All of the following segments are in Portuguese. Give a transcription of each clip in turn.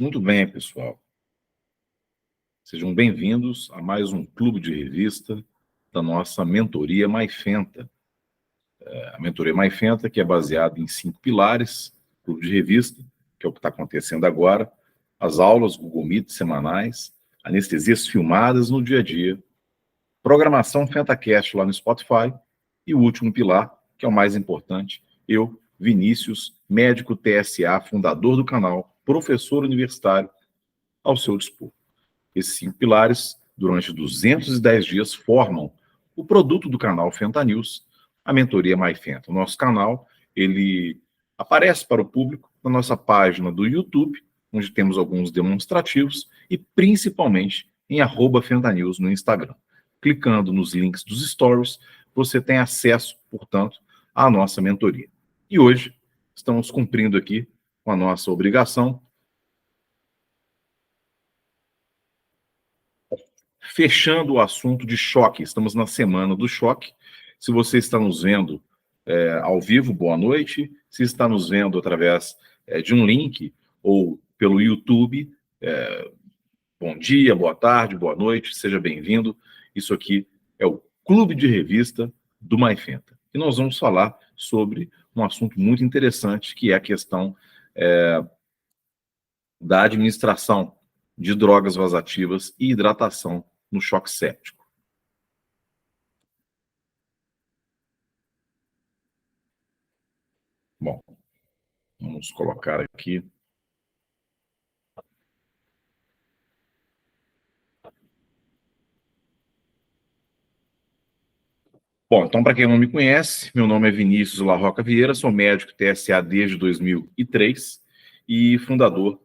Muito bem, pessoal. Sejam bem-vindos a mais um clube de revista da nossa mentoria Maifenta. A mentoria Maifenta, que é baseada em 5 pilares, clube de revista, que é o que está acontecendo agora, as aulas Google Meet semanais, anestesias filmadas no dia a dia, programação FentaCast lá no Spotify e o último pilar, que é o mais importante, eu, Vinícius, médico TSA, fundador do canal, professor universitário, ao seu dispor. Esses 5 pilares, durante 210 dias, formam o produto do canal Fenta News, a mentoria Maifenta. O nosso canal, ele aparece para o público na nossa página do YouTube, onde temos alguns demonstrativos, e principalmente em @FentaNews no Instagram. Clicando nos links dos stories, você tem acesso, portanto, à nossa mentoria. E hoje, estamos cumprindo aqui com a nossa obrigação, fechando o assunto de choque. Estamos na semana do choque. Se você está nos vendo ao vivo, boa noite. Se está nos vendo através de um link ou pelo YouTube, bom dia, boa tarde, boa noite, seja bem-vindo. Isso aqui é o Clube de Revista do Maifenta. E nós vamos falar sobre um assunto muito interessante, que é a questão da administração de drogas vasoativas e hidratação no choque séptico. Bom, vamos colocar aqui. Bom, então, para quem não me conhece, meu nome é Vinícius Larroca Vieira, sou médico TSA desde 2003 e fundador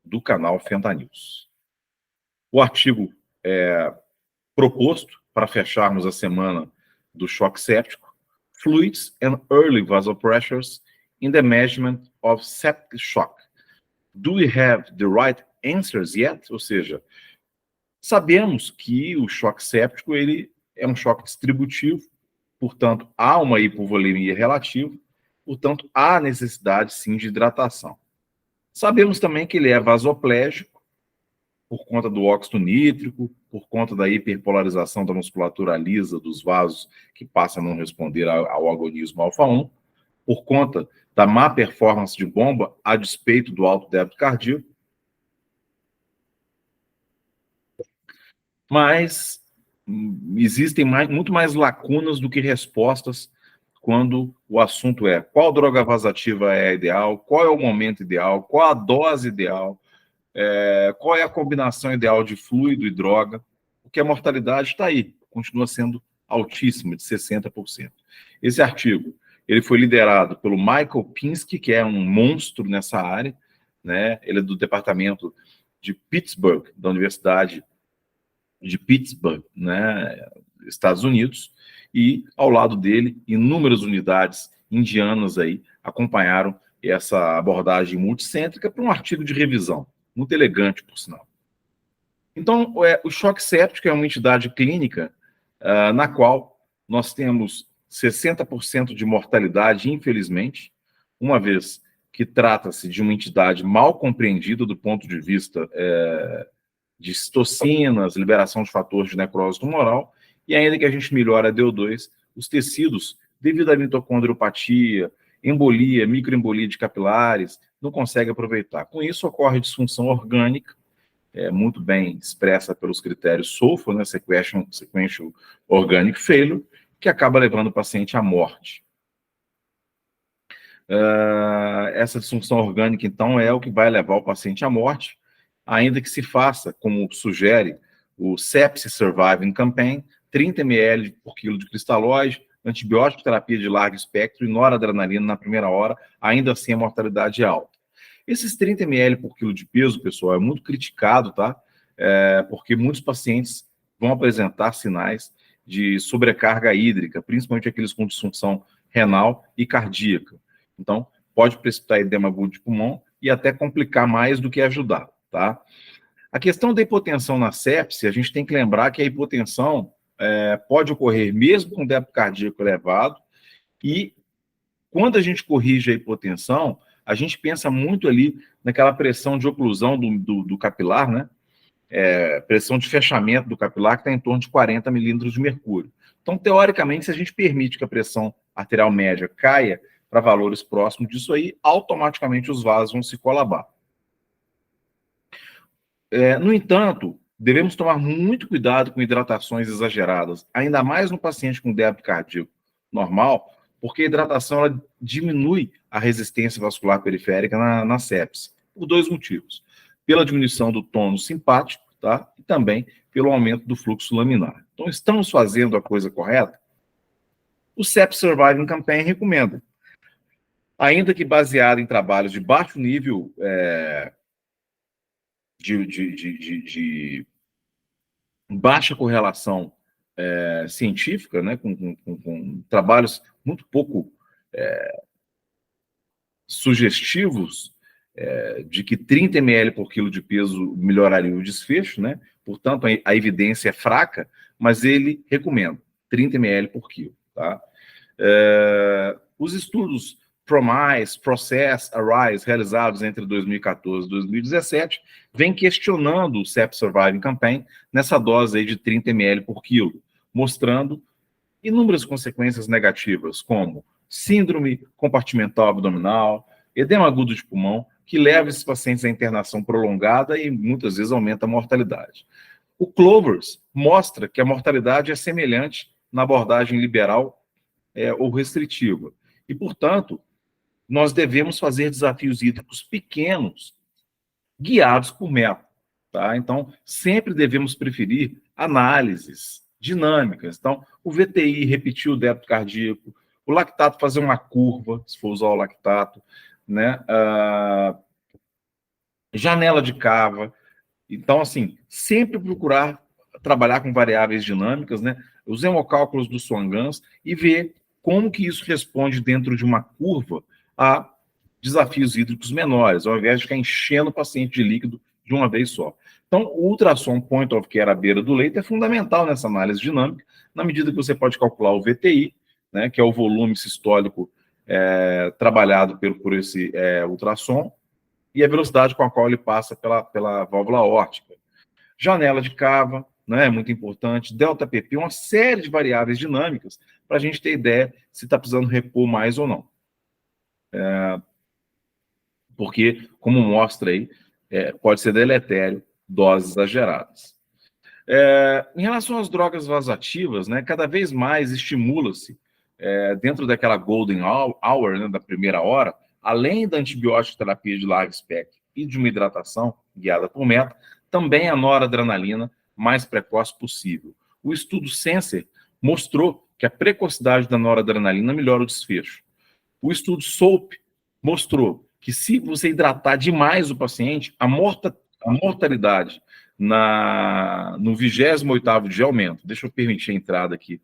do canal Fenta News. O artigo proposto para fecharmos a semana do choque séptico, Fluids and Early Vasopressures in the Management of Septic Shock. Do we have the right answers yet? Ou seja, sabemos que o choque séptico ele é um choque distributivo, portanto, há uma hipovolemia relativa, portanto, há necessidade, sim, de hidratação. Sabemos também que ele é vasoplégico, por conta do óxido nítrico, por conta da hiperpolarização da musculatura lisa dos vasos, que passa a não responder ao agonismo alfa-1, por conta da má performance de bomba, a despeito do alto débito cardíaco. Mas existem muito mais lacunas do que respostas quando o assunto é qual droga vasoativa é a ideal, qual é o momento ideal, qual a dose ideal, qual é a combinação ideal de fluido e droga, porque a mortalidade está aí, continua sendo altíssima, de 60%. Esse artigo ele foi liderado pelo Michael Pinsky, que é um monstro nessa área, né? Ele é do departamento de Pittsburgh, da Universidade de Pittsburgh, né, Estados Unidos, e ao lado dele, inúmeras unidades indianas aí acompanharam essa abordagem multicêntrica para um artigo de revisão, muito elegante, por sinal. Então, o choque séptico é uma entidade clínica na qual nós temos 60% de mortalidade, infelizmente, uma vez que trata-se de uma entidade mal compreendida do ponto de vista de citocinas, liberação de fatores de necrose tumoral, e ainda que a gente melhore a DO2, os tecidos, devido à mitocondriopatia, embolia, microembolia de capilares, não conseguem aproveitar. Com isso, ocorre disfunção orgânica, muito bem expressa pelos critérios SOFA, né, Sequential Organic Failure, que acaba levando o paciente à morte. Essa disfunção orgânica, então, é o que vai levar o paciente à morte, ainda que se faça, como sugere o Sepsis Surviving Campaign, 30 ml por quilo de cristalóide, antibiótico terapia de largo espectro e noradrenalina na primeira hora, ainda assim a mortalidade é alta. Esses 30 ml por quilo de peso, pessoal, é muito criticado, tá? Porque muitos pacientes vão apresentar sinais de sobrecarga hídrica, principalmente aqueles com disfunção renal e cardíaca. Então, pode precipitar edema agudo de pulmão e até complicar mais do que ajudar. Tá? A questão da hipotensão na sepse, a gente tem que lembrar que a hipotensão pode ocorrer mesmo com débito cardíaco elevado, e quando a gente corrige a hipotensão, a gente pensa muito ali naquela pressão de oclusão do capilar, né? Pressão de fechamento do capilar, que está em torno de 40 milímetros de mercúrio. Então, teoricamente, se a gente permite que a pressão arterial média caia para valores próximos disso aí, automaticamente os vasos vão se colabar. No entanto, devemos tomar muito cuidado com hidratações exageradas, ainda mais no paciente com débito cardíaco normal, porque a hidratação ela diminui a resistência vascular periférica na sepse, por dois motivos. Pela diminuição do tônus simpático, tá? E também pelo aumento do fluxo laminar. Então, estamos fazendo a coisa correta? O Sepsis Surviving Campaign recomenda, ainda que baseado em trabalhos de baixo nível de baixa correlação científica, né, com trabalhos muito pouco sugestivos, de que 30 ml por quilo de peso melhoraria o desfecho, né? Portanto, a evidência é fraca, mas ele recomenda 30 ml por quilo, tá? Os estudos PROMISE, PROCESS, ARISE, realizados entre 2014 e 2017, vêm questionando o Sepsis Surviving Campaign nessa dose aí de 30 ml por quilo, mostrando inúmeras consequências negativas, como síndrome compartimental abdominal, edema agudo de pulmão, que leva esses pacientes à internação prolongada e muitas vezes aumenta a mortalidade. O CLOVERS mostra que a mortalidade é semelhante na abordagem liberal ou restritiva. E, portanto, nós devemos fazer desafios hídricos pequenos, guiados por método. Tá? Então, sempre devemos preferir análises dinâmicas. Então, o VTI repetir o débito cardíaco, o lactato fazer uma curva, se for usar o lactato, né? Janela de cava. Então, assim, sempre procurar trabalhar com variáveis dinâmicas, né? Os hemocálculos do Swan-Ganz e ver como que isso responde dentro de uma curva a desafios hídricos menores, ao invés de ficar enchendo o paciente de líquido de uma vez só. Então, o ultrassom point of care à beira do leito é fundamental nessa análise dinâmica, na medida que você pode calcular o VTI, né, que é o volume sistólico trabalhado por esse ultrassom, e a velocidade com a qual ele passa pela válvula aórtica. Janela de cava, né, é muito importante, delta PP, uma série de variáveis dinâmicas para a gente ter ideia se está precisando repor mais ou não. Porque, como mostra aí, pode ser deletério doses exageradas. Em relação às drogas vasoativas, né, cada vez mais estimula-se, dentro daquela golden hour, né, da primeira hora, além da antibiótico terapia de largo espectro e de uma hidratação guiada por meta, também a noradrenalina mais precoce possível. O estudo Sensor mostrou que a precocidade da noradrenalina melhora o desfecho. O estudo SOAP mostrou que se você hidratar demais o paciente, a mortalidade no 28º dia aumenta. Deixa eu permitir a entrada aqui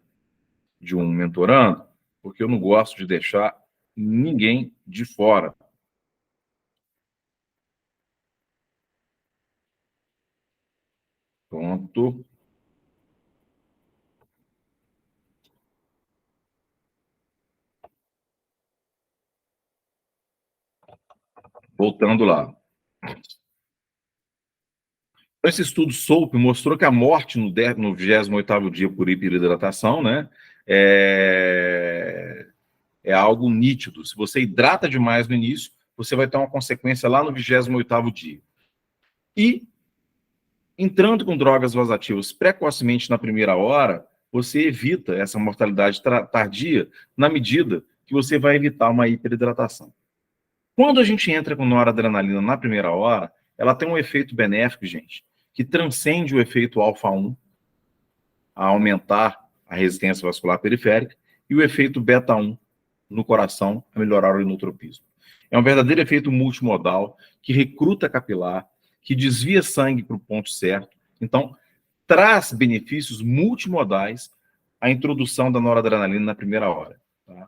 de um mentorando, porque eu não gosto de deixar ninguém de fora. Pronto. Voltando lá. Esse estudo SOAP mostrou que a morte no 28º dia por hiperidratação, né, é algo nítido. Se você hidrata demais no início, você vai ter uma consequência lá no 28º dia. E, entrando com drogas vasoativas precocemente na primeira hora, você evita essa mortalidade tardia na medida que você vai evitar uma hiperidratação. Quando a gente entra com noradrenalina na primeira hora, ela tem um efeito benéfico, gente, que transcende o efeito alfa-1, a aumentar a resistência vascular periférica, e o efeito beta-1 no coração, a melhorar o inotropismo. É um verdadeiro efeito multimodal que recruta capilar, que desvia sangue para o ponto certo. Então, traz benefícios multimodais a introdução da noradrenalina na primeira hora. Tá?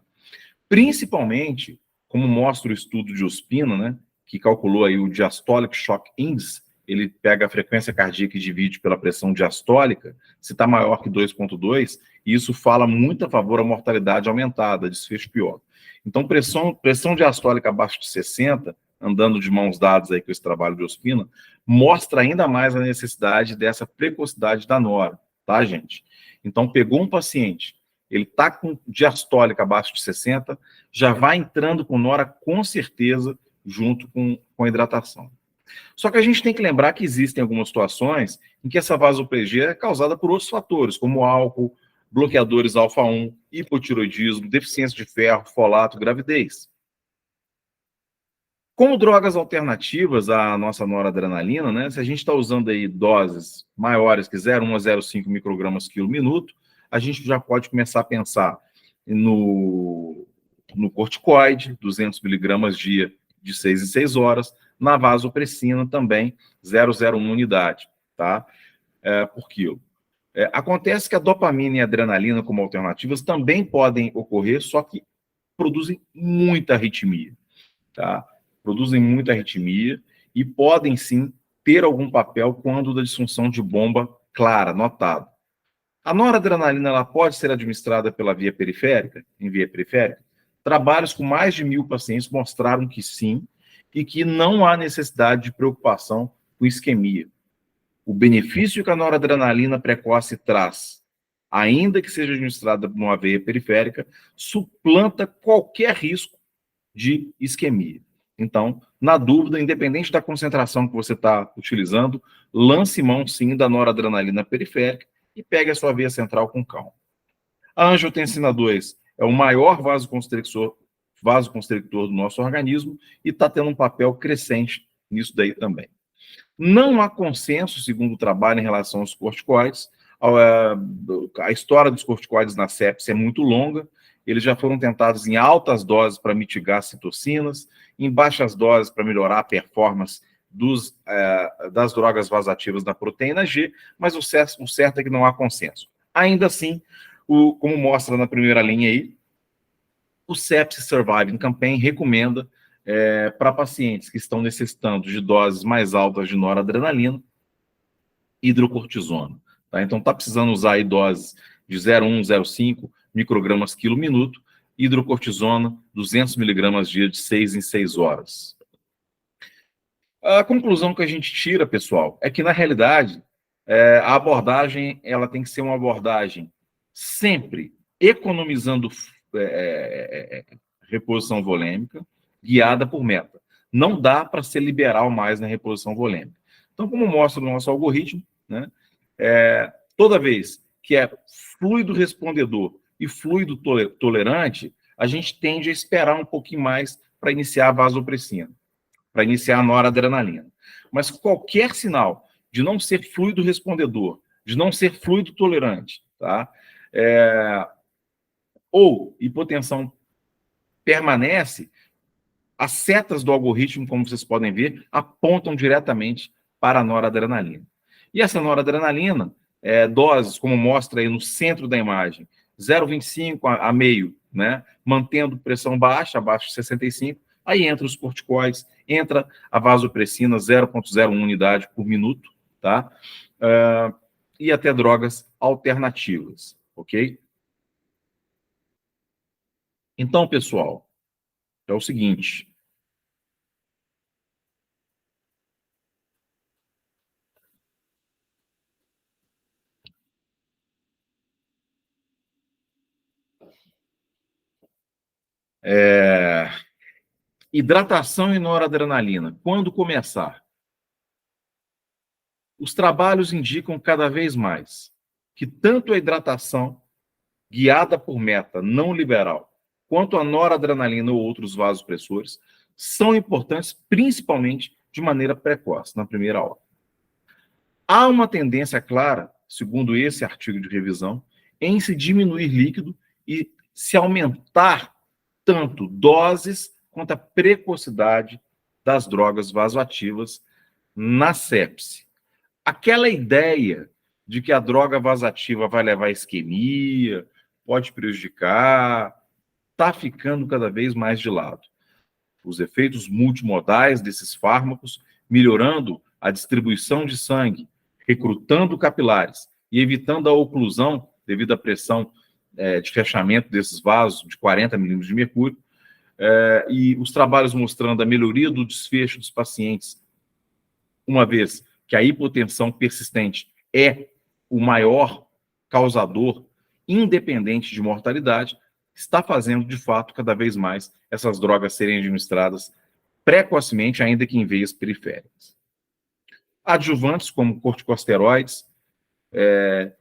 Principalmente, como mostra o estudo de Ospina, né, que calculou aí o Diastolic Shock Index, ele pega a frequência cardíaca e divide pela pressão diastólica, se está maior que 2,2, e isso fala muito a favor da mortalidade aumentada, desfecho pior. Então, pressão diastólica abaixo de 60, andando de mãos dadas aí com esse trabalho de Ospina, mostra ainda mais a necessidade dessa precocidade da nora, tá, gente? Então, pegou um paciente, ele está com diastólica abaixo de 60, já vai entrando com nora com certeza, junto com a hidratação. Só que a gente tem que lembrar que existem algumas situações em que essa vasopregia é causada por outros fatores, como álcool, bloqueadores alfa-1, hipotiroidismo, deficiência de ferro, folato, gravidez. Com drogas alternativas à nossa noradrenalina, né, se a gente está usando aí doses maiores que 0,1 a 0,5 microgramas quilo minuto, a gente já pode começar a pensar no corticoide, 200 miligramas dia, de 6 em 6 horas, na vasopressina também, 0,01 unidade, tá? Por quilo. Acontece que a dopamina e a adrenalina como alternativas também podem ocorrer, só que produzem muita arritmia, tá? Produzem muita arritmia e podem sim ter algum papel quando da disfunção de bomba clara, notado. A noradrenalina ela pode ser administrada pela via periférica, em via periférica. Trabalhos com mais de 1.000 pacientes mostraram que sim, e que não há necessidade de preocupação com isquemia. O benefício que a noradrenalina precoce traz, ainda que seja administrada numa veia periférica, suplanta qualquer risco de isquemia. Então, na dúvida, independente da concentração que você está utilizando, lance mão sim da noradrenalina periférica e pegue a sua veia central com calma. A angiotensina 2 é o maior vasoconstrictor do nosso organismo e está tendo um papel crescente nisso daí também. Não há consenso, segundo o trabalho, em relação aos corticoides. A história dos corticoides na sepse é muito longa. Eles já foram tentados em altas doses para mitigar citocinas, em baixas doses para melhorar a performance das drogas vasoativas da proteína G, mas o certo é que não há consenso. Ainda assim, como mostra na primeira linha aí, o Sepsis Surviving Campaign recomenda para pacientes que estão necessitando de doses mais altas de noradrenalina, hidrocortisona. Tá? Então, está precisando usar aí doses de 0,1, 0,5 microgramas quilo minuto, hidrocortisona 200 miligramas dia de 6 em 6 horas. A conclusão que a gente tira, pessoal, é que, na realidade, a abordagem ela tem que ser uma abordagem sempre economizando reposição volêmica, guiada por meta. Não dá para ser liberal mais na reposição volêmica. Então, como mostra no nosso algoritmo, né, toda vez que é fluido respondedor e fluido tolerante, a gente tende a esperar um pouquinho mais para iniciar a vasopressina, para iniciar a noradrenalina. Mas qualquer sinal de não ser fluido respondedor, de não ser fluido tolerante, tá? Ou hipotensão permanece, as setas do algoritmo, como vocês podem ver, apontam diretamente para a noradrenalina. E essa noradrenalina, doses, como mostra aí no centro da imagem, 0,25 a meio, né? Mantendo pressão baixa, abaixo de 65, aí entra os corticoides, entra a vasopressina, 0,01 unidade por minuto, tá? E até drogas alternativas, ok? Então, pessoal, é o seguinte. Hidratação e noradrenalina. Quando começar? Os trabalhos indicam cada vez mais que tanto a hidratação, guiada por meta não liberal, quanto a noradrenalina ou outros vasopressores, são importantes principalmente de maneira precoce, na primeira hora. Há uma tendência clara, segundo esse artigo de revisão, em se diminuir líquido e se aumentar tanto doses quanto a precocidade das drogas vasoativas na sepse. Aquela ideia de que a droga vasoativa vai levar a isquemia, pode prejudicar, está ficando cada vez mais de lado. Os efeitos multimodais desses fármacos, melhorando a distribuição de sangue, recrutando capilares e evitando a oclusão devido à pressão de fechamento desses vasos de 40 milímetros de mercúrio, e os trabalhos mostrando a melhoria do desfecho dos pacientes, uma vez que a hipotensão persistente é o maior causador independente de mortalidade, está fazendo, de fato, cada vez mais essas drogas serem administradas precocemente, ainda que em veias periféricas. Adjuvantes, como corticosteroides,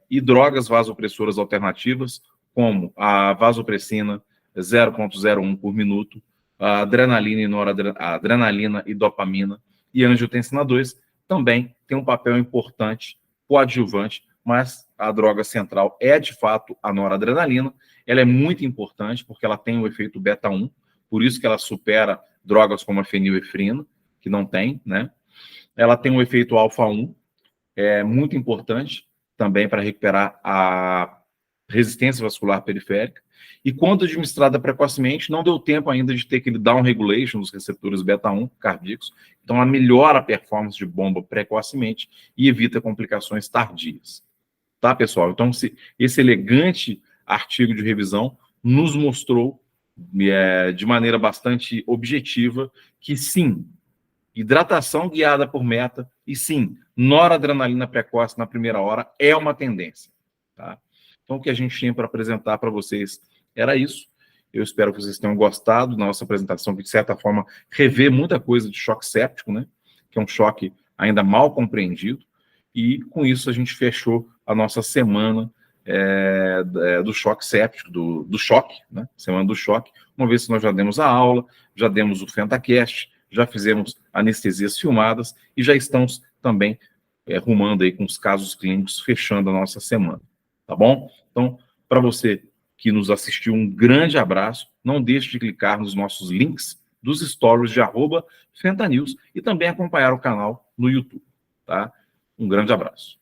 e drogas vasopressoras alternativas, como a vasopressina 0,01 por minuto, a adrenalina e dopamina, e a angiotensina 2, também tem um papel importante coadjuvante, mas a droga central é, de fato, a noradrenalina. Ela é muito importante porque ela tem o efeito beta-1, por isso que ela supera drogas como a fenilefrina, que não tem, né? Ela tem um efeito alfa-1, muito importante também para recuperar a resistência vascular periférica. E quando administrada precocemente, não deu tempo ainda de ter aquele down regulation dos receptores beta-1 cardíacos. Então, ela melhora a performance de bomba precocemente e evita complicações tardias. Tá, pessoal? Então, esse elegante artigo de revisão nos mostrou, de maneira bastante objetiva, que sim, hidratação guiada por meta e sim, noradrenalina precoce na primeira hora é uma tendência. Tá? Então, o que a gente tinha para apresentar para vocês era isso. Eu espero que vocês tenham gostado da nossa apresentação, que, de certa forma, revê muita coisa de choque séptico, né? Que é um choque ainda mal compreendido. E, com isso, a gente fechou a nossa semana do choque séptico, do choque, né? Semana do choque, uma vez que nós já demos a aula, já demos o FentaCast, já fizemos anestesias filmadas e já estamos também rumando aí com os casos clínicos, fechando a nossa semana. Tá bom? Então, para você que nos assistiu, um grande abraço. Não deixe de clicar nos nossos links dos stories de @FentaNews e também acompanhar o canal no YouTube. Tá? Um grande abraço.